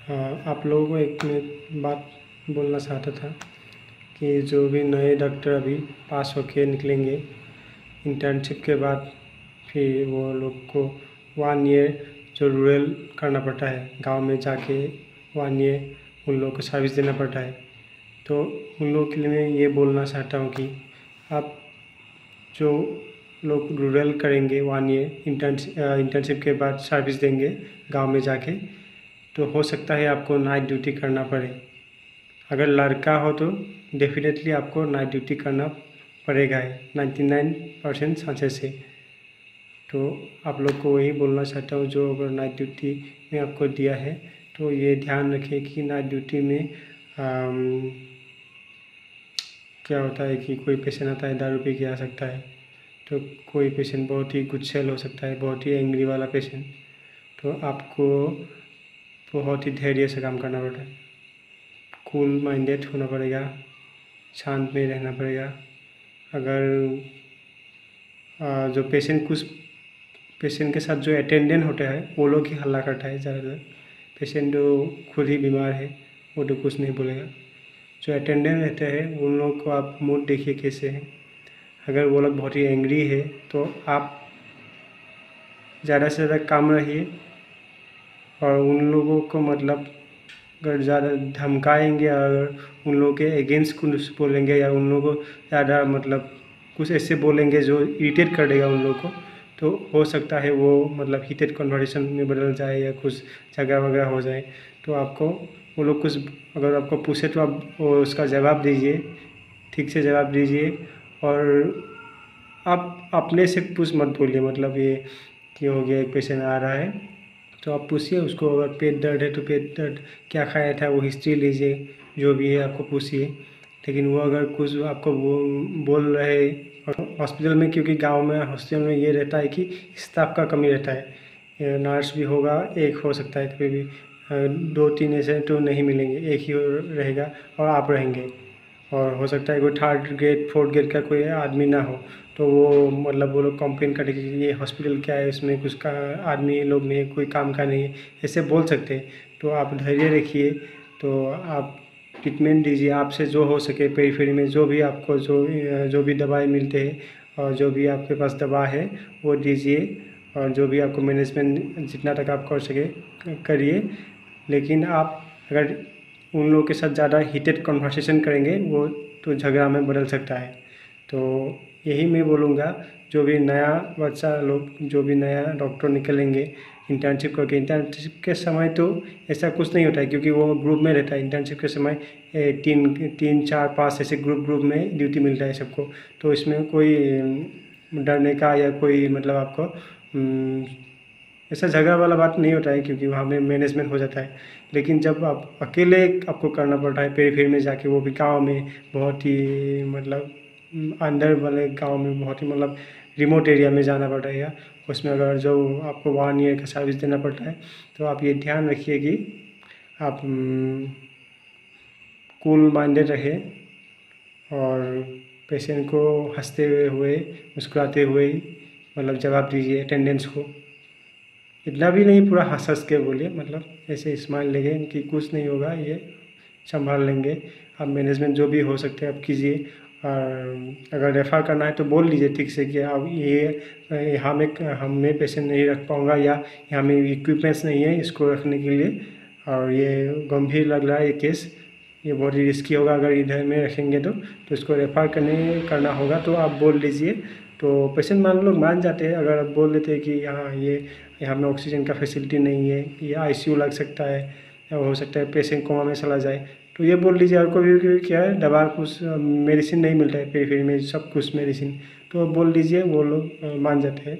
हाँ, आप लोगों को एक मैं बात बोलना चाहता था कि जो भी नए डॉक्टर अभी पास होके निकलेंगे इंटर्नशिप के बाद, फिर वो लोग को 1 ईयर जो रूरल करना पड़ता है, गांव में जाके 1 ईयर उन लोगों को सर्विस देना पड़ता है। तो उन लोगों के लिए मैं ये बोलना चाहता हूँ कि आप जो लोग रूरल करेंगे 1 ईयर इंटर्नशिप के बाद सर्विस देंगे गांव में जाके, तो हो सकता है आपको नाइट ड्यूटी करना पड़े। अगर लड़का हो तो डेफिनेटली आपको नाइट ड्यूटी करना पड़ेगा है 99% चांसेस है। तो आप लोग को वही बोलना चाहता हूँ, जो अगर नाइट ड्यूटी में आपको दिया है तो ये ध्यान रखें कि नाइट ड्यूटी में क्या होता है कि कोई पेशेंट आता है दारू पी के आ सकता है, तो कोई पेशेंट बहुत ही गुस्सैल हो सकता है, बहुत ही एंग्री वाला पेशेंट। तो आपको बहुत ही धैर्य से काम करना पड़ता है, कूल माइंडेड होना पड़ेगा, शांत में रहना पड़ेगा। अगर जो पेशेंट के साथ जो अटेंडेंट होता है वो लोग ही हल्ला करता है ज़्यादातर। पेशेंट जो खुद ही बीमार है वो तो कुछ नहीं बोलेगा। जो अटेंडेंट रहते हैं उन लोगों को आप मूड देखिए कैसे है। अगर वो लोग बहुत ही एंग्री है तो आप ज़्यादा से ज़्यादा काम रहिए, और उन लोगों को मतलब अगर ज़्यादा धमकाएंगे, अगर उन लोगों के अगेंस्ट कुछ बोलेंगे या उन लोगों को ज़्यादा मतलब कुछ ऐसे बोलेंगे जो इरिटेट कर देगा उन लोगों को, तो हो सकता है वो मतलब हीटेड कन्वर्सेशन में बदल जाए या कुछ झगड़ा वगैरह हो जाए। तो आपको वो लोग कुछ अगर आपको पूछे तो आप वो उसका जवाब दीजिए, ठीक से जवाब दीजिए। और आप अपने से कुछ मत बोलिए, मतलब ये कि हो गया एक पेशेंट आ रहा है तो आप पूछिए उसको, अगर पेट दर्द है तो पेट दर्द क्या खाया था वो हिस्ट्री लीजिए, जो भी है आपको पूछिए। लेकिन वो अगर कुछ आपको बोल रहे हॉस्पिटल में, क्योंकि गांव में हॉस्पिटल में ये रहता है कि स्टाफ का कमी रहता है, नर्स भी होगा एक हो सकता है कभी भी, 2-3 ऐसे तो नहीं मिलेंगे, एक ही रहेगा और आप रहेंगे। और हो सकता है कोई 3rd ग्रेड 4th ग्रेड का कोई आदमी ना हो, तो वो मतलब वो लोग कंप्लेन करेंगे कि ये हॉस्पिटल क्या है, इसमें कुछ का आदमी लोग नहीं है, कोई काम का नहीं है, ऐसे बोल सकते हैं। तो आप धैर्य रखिए, तो आप ट्रीटमेंट दीजिए, आपसे जो हो सके पेरीफेरी में जो भी आपको जो भी दवाई मिलते हैं और जो भी आपके पास दवा है वो दीजिए, और जो भी आपको मैनेजमेंट जितना तक आप कर सके करिए। लेकिन आप अगर उन लोगों के साथ ज़्यादा हीटेड कन्वर्सेशन करेंगे वो तो झगड़ा में बदल सकता है। तो यही मैं बोलूँगा, जो भी नया बच्चा लोग, जो भी नया डॉक्टर निकलेंगे इंटर्नशिप करके, इंटर्नशिप के समय तो ऐसा कुछ नहीं होता है क्योंकि वो ग्रुप में रहता है। इंटर्नशिप के समय 3-4-5 ऐसे ग्रुप में ड्यूटी मिलता है सबको, तो इसमें कोई डरने का या कोई मतलब आपको ऐसा झगड़ा वाला बात नहीं होता है, क्योंकि वहाँ में मैनेजमेंट हो जाता है। लेकिन जब आप अकेले आपको करना पड़ता है पेरीफेरी में जाके, वो भी गाँव में बहुत ही मतलब अंदर वाले गांव में, बहुत ही मतलब रिमोट एरिया में जाना पड़ता है, या उसमें अगर जो आपको 1 ईयर का सर्विस देना पड़ता है, तो आप ये ध्यान रखिए कि आप कूल माइंडेड रहे और पेशेंट को हंसते हुए मुस्कुराते हुए मतलब जवाब दीजिए अटेंडेंस को। इतना भी नहीं पूरा हंस हंस के बोलिए, मतलब ऐसे स्माइल लेंगे कि कुछ नहीं होगा, ये संभाल लेंगे। आप मैनेजमेंट जो भी हो सकते हैं आप कीजिए। और अगर रेफ़र करना है तो बोल लीजिए ठीक से कि अब ये यहाँ में हमें पेशेंट नहीं रख पाऊँगा, या यहाँ में इक्विपमेंट्स नहीं है इसको रखने के लिए, और ये गंभीर लग रहा है ये केस, ये बहुत ही रिस्की होगा अगर इधर में रखेंगे तो इसको रेफ़र करना होगा, तो आप बोल लीजिए। तो पेशेंट मान लोग मान जाते हैं अगर आप बोल देते हैं कि यहाँ यहाँ में ऑक्सीजन का फैसिलिटी नहीं है, ये आईसीयू लग सकता है, या हो सकता है पेशेंट कोमा में चला जाए, तो ये बोल लीजिए। और कोई भी क्या है दवा कुछ मेडिसिन नहीं मिलता है पेरीफेरी में, सब कुछ मेडिसिन, तो बोल दीजिए, वो लोग मान जाते हैं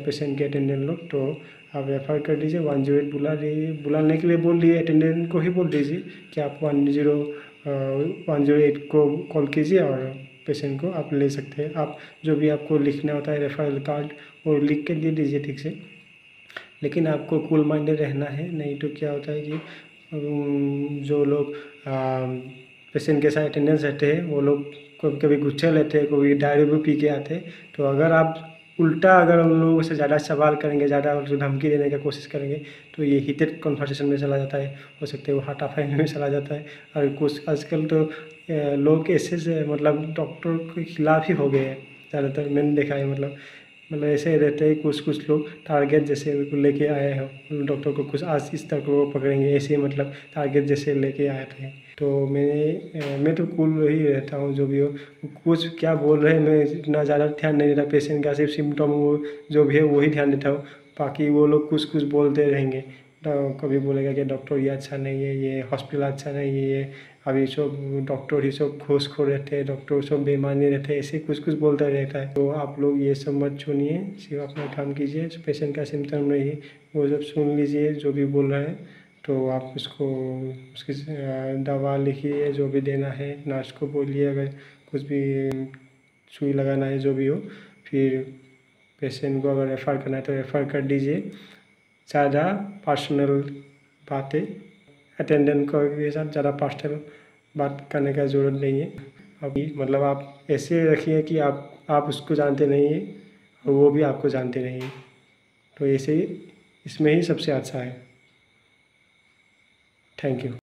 पेशेंट के अटेंडेंट लोग। तो आप रेफ़र कर दीजिए, 108 बुलाने के लिए बोल दिए, अटेंडेंट को ही बोल दीजिए कि आप 108 को कॉल कीजिए और पेशेंट को आप ले सकते हैं। आप जो भी आपको लिखना होता है रेफरल कार्ड वो लिख के दे दीजिए ठीक से। लेकिन आपको कूल माइंडेड रहना है, नहीं तो क्या होता है कि जो लोग पेशेंट के साथ अटेंडेंस रहते हैं वो लोग कभी कभी गुस्से लेते हैं, कभी दारू भी पी के आते हैं। तो अगर आप उल्टा अगर उन लोगों से ज़्यादा सवाल करेंगे, ज़्यादा उनको धमकी देने की कोशिश करेंगे तो ये हीटेड कन्वर्सेशन में चला जाता है, हो सकता है वो हाथापाई में चला जाता है। और कुछ आजकल तो लोग ऐसे से मतलब डॉक्टर के खिलाफ ही हो गए हैं ज़्यादातर, मैंने देखा है। मतलब ऐसे रहते हैं कुछ लोग टारगेट जैसे लेके आए हो डॉक्टर को, कुछ आज इस तरह को पकड़ेंगे, ऐसे मतलब टारगेट जैसे लेके आए थे। तो मैं तो कूल ही रहता हूँ, जो भी हो कुछ क्या बोल रहे हैं मैं इतना ज़्यादा ध्यान नहीं देता। पेशेंट का सिर्फ सिम्टम वो जो भी है वही ध्यान देता हूँ, बाकी वो लोग कुछ बोलते रहेंगे। तो कभी बोलेगा कि डॉक्टर ये अच्छा नहीं है, ये हॉस्पिटल अच्छा नहीं है, ये अभी सब डॉक्टर ही सब घूसखोर रहते हैं, डॉक्टर सब बेईमानी रहते हैं, ऐसे कुछ बोलता रहता है। तो आप लोग ये सब मत सुनिए, सिर्फ अपना काम कीजिए। पेशेंट का सिम्टम नहीं वो जब सुन लीजिए जो भी बोल रहे हैं, तो आप उसको उसकी दवा लिखिए, जो भी देना है नर्स को बोलिए, अगर कुछ भी सुई लगाना है जो भी हो। फिर पेशेंट को अगर रेफ़र करना है तो रेफ़र कर दीजिए। ज़्यादा पर्सनल बातें अटेंडेंट के साथ ज़्यादा पर्सनल बात करने का ज़रूरत नहीं है। अभी मतलब आप ऐसे रखिए कि आप उसको जानते नहीं हैं और वो भी आपको जानते नहीं हैं, तो ऐसे ही इसमें ही सबसे अच्छा है। Thank you.